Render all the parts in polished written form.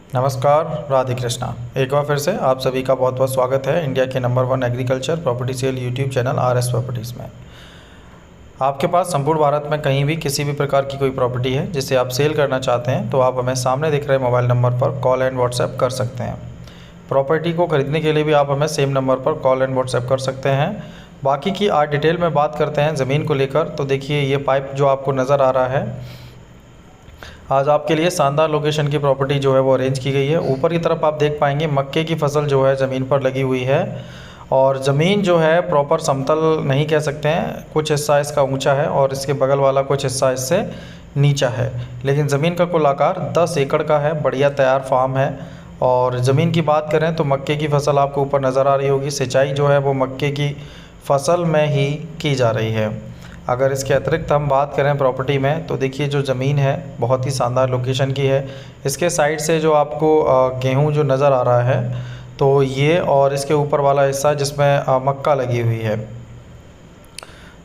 नमस्कार, राधे कृष्णा। एक बार फिर से आप सभी का बहुत बहुत स्वागत है इंडिया के number 1 agriculture property sale YouTube channel RS properties में। आपके पास संपूर्ण भारत में कहीं भी किसी भी प्रकार की कोई प्रॉपर्टी है जिसे आप सेल करना चाहते हैं तो आप हमें सामने दिख रहे मोबाइल नंबर पर कॉल एंड व्हाट्सएप कर सकते हैं। प्रॉपर्टी को खरीदने के लिए भी आप हमें सेम नंबर पर कॉल एंड व्हाट्सएप कर सकते हैं। बाकी की आज डिटेल में बात करते हैं ज़मीन को लेकर। तो देखिए, ये पाइप जो आपको नज़र आ रहा है, आज आपके लिए शानदार लोकेशन की प्रॉपर्टी जो है वो अरेंज की गई है। ऊपर की तरफ आप देख पाएंगे मक्के की फसल जो है ज़मीन पर लगी हुई है, और ज़मीन जो है प्रॉपर समतल नहीं कह सकते हैं, कुछ हिस्सा इसका ऊंचा है और इसके बगल वाला कुछ हिस्सा इससे नीचा है। लेकिन ज़मीन का कुल आकार 10 एकड़ का है, बढ़िया तैयार फार्म है। और ज़मीन की बात करें तो मक्के की फसल आपको ऊपर नज़र आ रही होगी। सिंचाई जो है वो मक्के की फसल में ही की जा रही है। अगर इसके अतिरिक्त हम बात करें प्रॉपर्टी में, तो देखिए जो ज़मीन है बहुत ही शानदार लोकेशन की है। इसके साइड से जो आपको गेहूं जो नज़र आ रहा है, तो ये और इसके ऊपर वाला हिस्सा जिसमें मक्का लगी हुई है,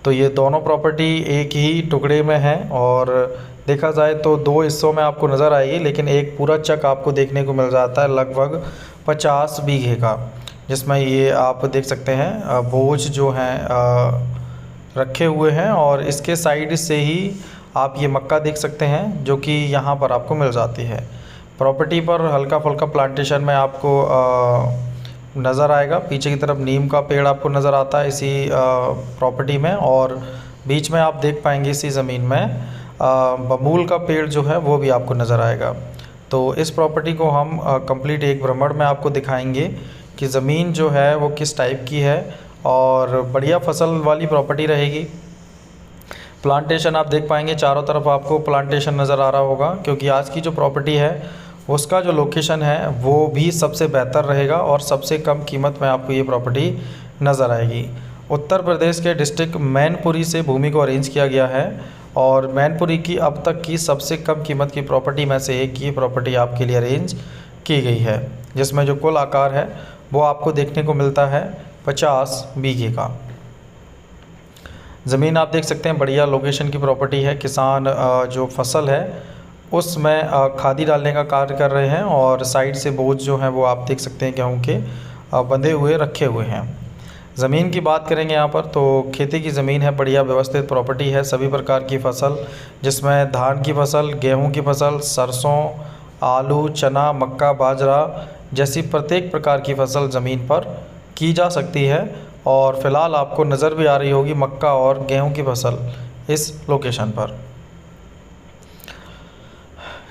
तो ये दोनों प्रॉपर्टी एक ही टुकड़े में है। और देखा जाए तो दो हिस्सों में आपको नज़र आएगी, लेकिन एक पूरा चक आपको देखने को मिल जाता है लगभग 50 बीघे का, जिसमें ये आप देख सकते हैं बोझ जो हैं रखे हुए हैं। और इसके साइड से ही आप ये मक्का देख सकते हैं जो कि यहाँ पर आपको मिल जाती है। प्रॉपर्टी पर हल्का फुल्का प्लांटेशन में आपको नज़र आएगा। पीछे की तरफ नीम का पेड़ आपको नज़र आता है इसी प्रॉपर्टी में, और बीच में आप देख पाएंगे इसी ज़मीन में बबूल का पेड़ जो है वो भी आपको नज़र आएगा। तो इस प्रॉपर्टी को हम कंप्लीट एक भ्रमण में आपको दिखाएंगे कि ज़मीन जो है वो किस टाइप की है, और बढ़िया फसल वाली प्रॉपर्टी रहेगी। प्लांटेशन आप देख पाएंगे, चारों तरफ आपको प्लांटेशन नज़र आ रहा होगा, क्योंकि आज की जो प्रॉपर्टी है उसका जो लोकेशन है वो भी सबसे बेहतर रहेगा और सबसे कम कीमत में आपको ये प्रॉपर्टी नज़र आएगी। उत्तर प्रदेश के डिस्ट्रिक्ट मैनपुरी से भूमि को अरेंज किया गया है, और मैनपुरी की अब तक की सबसे कम कीमत की प्रॉपर्टी में से एक ये प्रॉपर्टी आपके लिए अरेंज की गई है, जिसमें जो कुल आकार है वो आपको देखने को मिलता है 50 बीघे का। ज़मीन आप देख सकते हैं, बढ़िया लोकेशन की प्रॉपर्टी है। किसान जो फसल है उसमें खादी डालने का कार्य कर रहे हैं, और साइड से बोझ जो है वो आप देख सकते हैं गेहूँ के बंधे हुए रखे हुए हैं। ज़मीन की बात करेंगे यहाँ पर, तो खेती की ज़मीन है, बढ़िया व्यवस्थित प्रॉपर्टी है। सभी प्रकार की फसल, जिसमें धान की फसल, गेहूँ की फसल, सरसों, आलू, चना, मक्का, बाजरा जैसी प्रत्येक प्रकार की फसल ज़मीन पर की जा सकती है। और फ़िलहाल आपको नज़र भी आ रही होगी मक्का और गेहूं की फसल इस लोकेशन पर।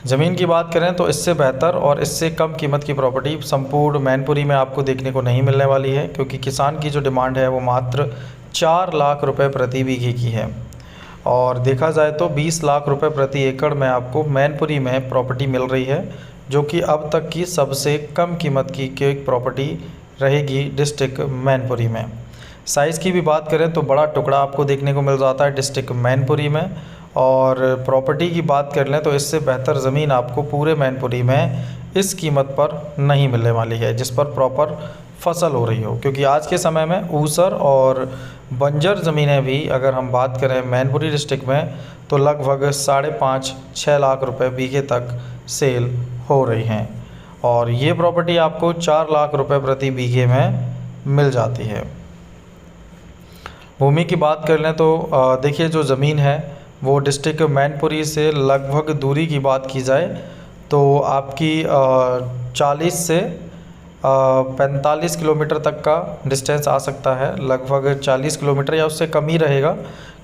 ज़मीन की बात करें तो इससे बेहतर और इससे कम कीमत की प्रॉपर्टी संपूर्ण मैनपुरी में आपको देखने को नहीं मिलने वाली है, क्योंकि किसान की जो डिमांड है वो मात्र 4 लाख रुपए प्रति बीघे की है। और देखा जाए तो 20 लाख रुपए प्रति एकड़ में आपको मैनपुरी में प्रॉपर्टी मिल रही है, जो कि अब तक की सबसे कम कीमत की प्रॉपर्टी रहेगी डिस्ट्रिक्ट मैनपुरी में। साइज़ की भी बात करें तो बड़ा टुकड़ा आपको देखने को मिल जाता है डिस्ट्रिक्ट मैनपुरी में। और प्रॉपर्टी की बात कर लें तो इससे बेहतर ज़मीन आपको पूरे मैनपुरी में इस कीमत पर नहीं मिलने वाली है, जिस पर प्रॉपर फसल हो रही हो। क्योंकि आज के समय में ऊसर और बंजर ज़मीनें भी अगर हम बात करें मैनपुरी डिस्ट्रिक्ट में, तो लगभग 5.5-6 लाख रुपए बीघे तक सेल हो रही हैं, और ये प्रॉपर्टी आपको 4 लाख रुपए प्रति बीघे में मिल जाती है। भूमि की बात कर लें तो देखिए जो ज़मीन है वो डिस्ट्रिक्ट मैनपुरी से लगभग दूरी की बात की जाए तो आपकी 40 से 45 किलोमीटर तक का डिस्टेंस आ सकता है। लगभग 40 किलोमीटर या उससे कम ही रहेगा,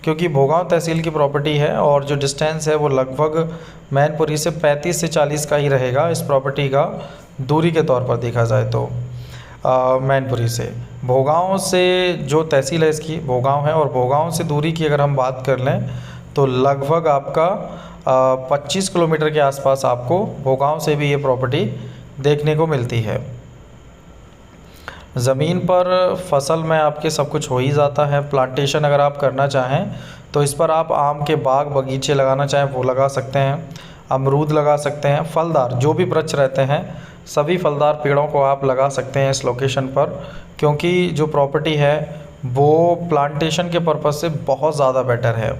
क्योंकि भोगांव तहसील की प्रॉपर्टी है, और जो डिस्टेंस है वो लगभग मैनपुरी से 35 से 40 का ही रहेगा इस प्रॉपर्टी का दूरी के तौर पर देखा जाए तो। मैनपुरी से भोगांव से जो तहसील है इसकी भोगांव है, और भोगांव से दूरी की अगर हम बात कर लें तो लगभग आपका 25 किलोमीटर के आसपास आपको भोगांव से भी ये प्रॉपर्टी देखने को मिलती है। ज़मीन पर फसल में आपके सब कुछ हो ही जाता है। प्लांटेशन अगर आप करना चाहें तो इस पर आप आम के बाग बगीचे लगाना चाहें वो लगा सकते हैं, अमरूद लगा सकते हैं, फलदार जो भी वृक्ष रहते हैं सभी फलदार पेड़ों को आप लगा सकते हैं इस लोकेशन पर, क्योंकि जो प्रॉपर्टी है वो प्लांटेशन के पर्पज़ से बहुत ज़्यादा बेटर है।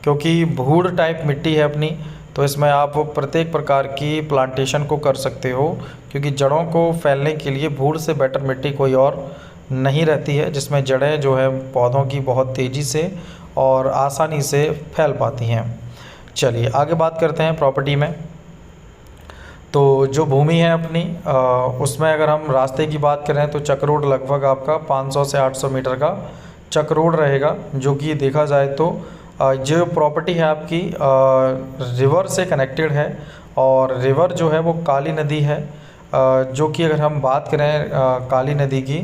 क्योंकि भूड़ टाइप मिट्टी है अपनी, तो इसमें आप प्रत्येक प्रकार की प्लांटेशन को कर सकते हो, क्योंकि जड़ों को फैलने के लिए भूड़ से बेटर मिट्टी कोई और नहीं रहती है, जिसमें जड़ें जो है पौधों की बहुत तेज़ी से और आसानी से फैल पाती हैं। चलिए आगे बात करते हैं प्रॉपर्टी में। तो जो भूमि है अपनी उसमें अगर हम रास्ते की बात करें तो चक रोड लगभग आपका 500 से 800 मीटर का चक रोड रहेगा, जो कि देखा जाए तो जो प्रॉपर्टी है आपकी रिवर से कनेक्टेड है, और रिवर जो है वो काली नदी है, जो कि अगर हम बात करें काली नदी की,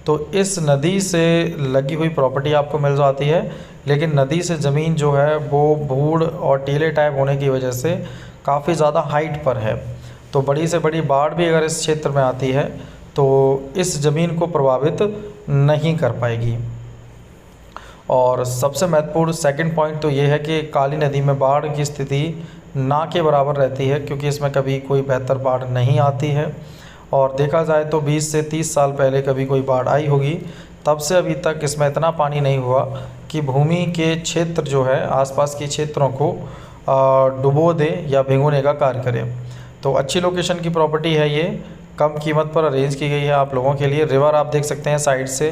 तो इस नदी से लगी हुई प्रॉपर्टी आपको मिल जाती है। लेकिन नदी से ज़मीन जो है वो भूड़ और टीले टाइप होने की वजह से काफ़ी ज़्यादा हाइट पर है, तो बड़ी से बड़ी बाढ़ भी अगर इस क्षेत्र में आती है तो इस ज़मीन को प्रभावित नहीं कर पाएगी। और सबसे महत्वपूर्ण सेकंड पॉइंट तो ये है कि काली नदी में बाढ़ की स्थिति ना के बराबर रहती है, क्योंकि इसमें कभी कोई बेहतर बाढ़ नहीं आती है। और देखा जाए तो 20 से 30 साल पहले कभी कोई बाढ़ आई होगी, तब से अभी तक इसमें इतना पानी नहीं हुआ कि भूमि के क्षेत्र जो है आसपास के क्षेत्रों को डुबो दे या भिगोने का कार्य करे। तो अच्छी लोकेशन की प्रॉपर्टी है ये, कम कीमत पर अरेंज की गई है आप लोगों के लिए। रिवर आप देख सकते हैं साइड से,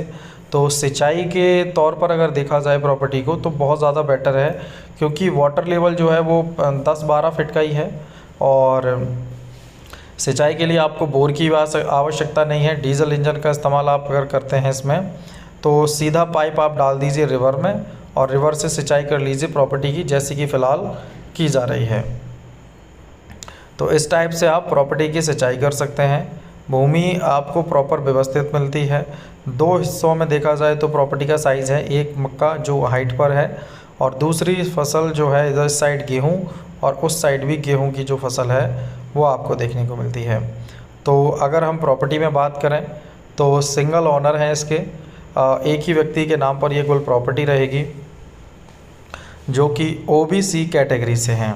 तो सिंचाई के तौर पर अगर देखा जाए प्रॉपर्टी को तो बहुत ज़्यादा बेटर है, क्योंकि वाटर लेवल जो है वो 10-12 फीट का ही है, और सिंचाई के लिए आपको बोर की आवश्यकता नहीं है। डीजल इंजन का इस्तेमाल आप अगर करते हैं इसमें, तो सीधा पाइप आप डाल दीजिए रिवर में और रिवर से सिंचाई कर लीजिए प्रॉपर्टी की, जैसी कि फ़िलहाल की जा रही है। तो इस टाइप से आप प्रॉपर्टी की सिंचाई कर सकते हैं। भूमि आपको प्रॉपर व्यवस्थित मिलती है। 2 हिस्सों में देखा जाए तो प्रॉपर्टी का साइज़ है, एक मक्का जो हाइट पर है, और दूसरी फसल जो है इधर साइड गेहूँ और उस साइड भी गेहूँ की जो फसल है वो आपको देखने को मिलती है। तो अगर हम प्रॉपर्टी में बात करें तो सिंगल ओनर है इसके, एक ही व्यक्ति के नाम पर ये कुल प्रॉपर्टी रहेगी, जो कि OBC कैटेगरी से हैं।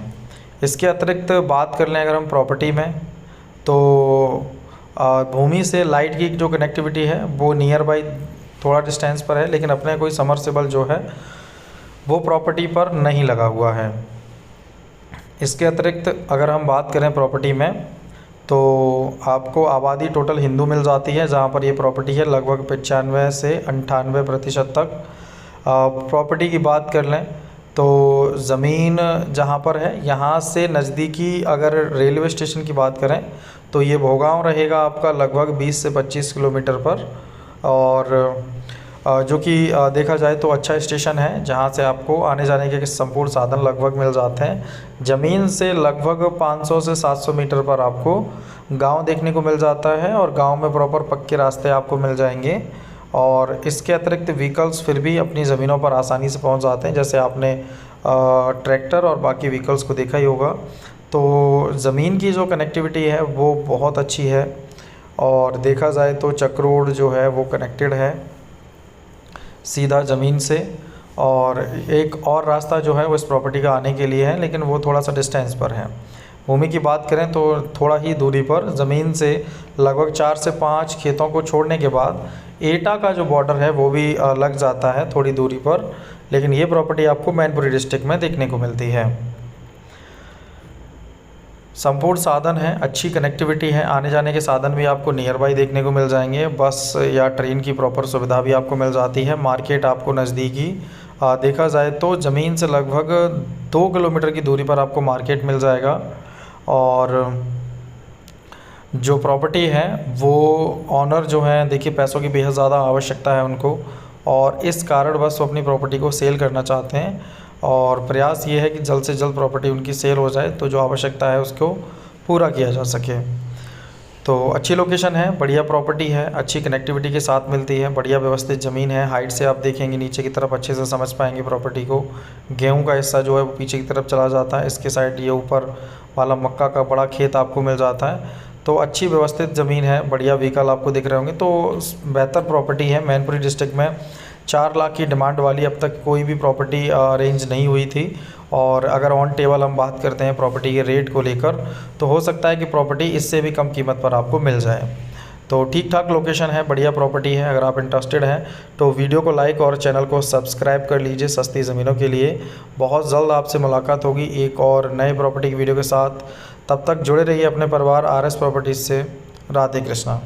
इसके अतिरिक्त बात कर लें अगर हम प्रॉपर्टी में, तो भूमि से लाइट की जो कनेक्टिविटी है वो नियर बाई थोड़ा डिस्टेंस पर है, लेकिन अपने कोई समरसेबल जो है वो प्रॉपर्टी पर नहीं लगा हुआ है। इसके अतिरिक्त अगर हम बात करें प्रॉपर्टी में, तो आपको आबादी टोटल हिंदू मिल जाती है, जहाँ पर ये प्रॉपर्टी है लगभग 95 से 98% तक। प्रॉपर्टी की बात कर लें तो ज़मीन जहाँ पर है यहाँ से नज़दीकी अगर रेलवे स्टेशन की बात करें तो ये भोगांव रहेगा आपका लगभग 20 से 25 किलोमीटर पर, और जो कि देखा जाए तो अच्छा स्टेशन है, जहाँ से आपको आने जाने के संपूर्ण साधन लगभग मिल जाते हैं। ज़मीन से लगभग 500 से 700 मीटर पर आपको गांव देखने को मिल जाता है, और गांव में प्रॉपर पक्के रास्ते आपको मिल जाएंगे। और इसके अतिरिक्त व्हीकल्स फिर भी अपनी ज़मीनों पर आसानी से पहुंच जाते हैं, जैसे आपने ट्रैक्टर और बाकी व्हीकल्स को देखा ही होगा। तो ज़मीन की जो कनेक्टिविटी है वो बहुत अच्छी है, और देखा जाए तो चक रोड जो है वो कनेक्टेड है सीधा ज़मीन से, और एक और रास्ता जो है वो इस प्रॉपर्टी का आने के लिए है, लेकिन वो थोड़ा सा डिस्टेंस पर है। भूमि की बात करें तो थोड़ा ही दूरी पर ज़मीन से लगभग 4 से 5 खेतों को छोड़ने के बाद एटा का जो बॉर्डर है वो भी लग जाता है थोड़ी दूरी पर, लेकिन ये प्रॉपर्टी आपको मैनपुरी डिस्ट्रिक्ट में देखने को मिलती है। संपूर्ण साधन है, अच्छी कनेक्टिविटी है, आने जाने के साधन भी आपको नियर बाई देखने को मिल जाएंगे। बस या ट्रेन की प्रॉपर सुविधा भी आपको मिल जाती है। मार्केट आपको नज़दीकी देखा जाए तो ज़मीन से लगभग 2 किलोमीटर की दूरी पर आपको मार्केट मिल जाएगा, और जो प्रॉपर्टी है वो ऑनर जो है देखिए पैसों की बेहद ज़्यादा आवश्यकता है उनको, और इस कारण बस वो अपनी प्रॉपर्टी को सेल करना चाहते हैं, और प्रयास ये है कि जल्द से जल्द प्रॉपर्टी उनकी सेल हो जाए, तो जो आवश्यकता है उसको पूरा किया जा सके। तो अच्छी लोकेशन है, बढ़िया प्रॉपर्टी है, अच्छी कनेक्टिविटी के साथ मिलती है, बढ़िया व्यवस्थित ज़मीन है। हाइट से आप देखेंगे नीचे की तरफ अच्छे से समझ पाएंगे प्रॉपर्टी को। गेहूं का हिस्सा जो है वो पीछे की तरफ चला जाता है, इसके साइड ये ऊपर वाला मक्का का बड़ा खेत आपको मिल जाता है। तो अच्छी व्यवस्थित ज़मीन है, बढ़िया व्हीकल आपको दिख रहे होंगे, तो बेहतर प्रॉपर्टी है। मैनपुरी डिस्ट्रिक्ट में 4 लाख की डिमांड वाली अब तक कोई भी प्रॉपर्टी अरेंज नहीं हुई थी, और अगर ऑन टेबल हम बात करते हैं प्रॉपर्टी के रेट को लेकर, तो हो सकता है कि प्रॉपर्टी इससे भी कम कीमत पर आपको मिल जाए। तो ठीक ठाक लोकेशन है, बढ़िया प्रॉपर्टी है। अगर आप इंटरेस्टेड हैं तो वीडियो को लाइक और चैनल को सब्सक्राइब कर लीजिए सस्ती ज़मीनों के लिए। बहुत जल्द आपसे मुलाकात होगी एक और नए प्रॉपर्टी की वीडियो के साथ। तब तक जुड़े रहिए अपने परिवार RS प्रॉपर्टीज़ से। राधे कृष्णा।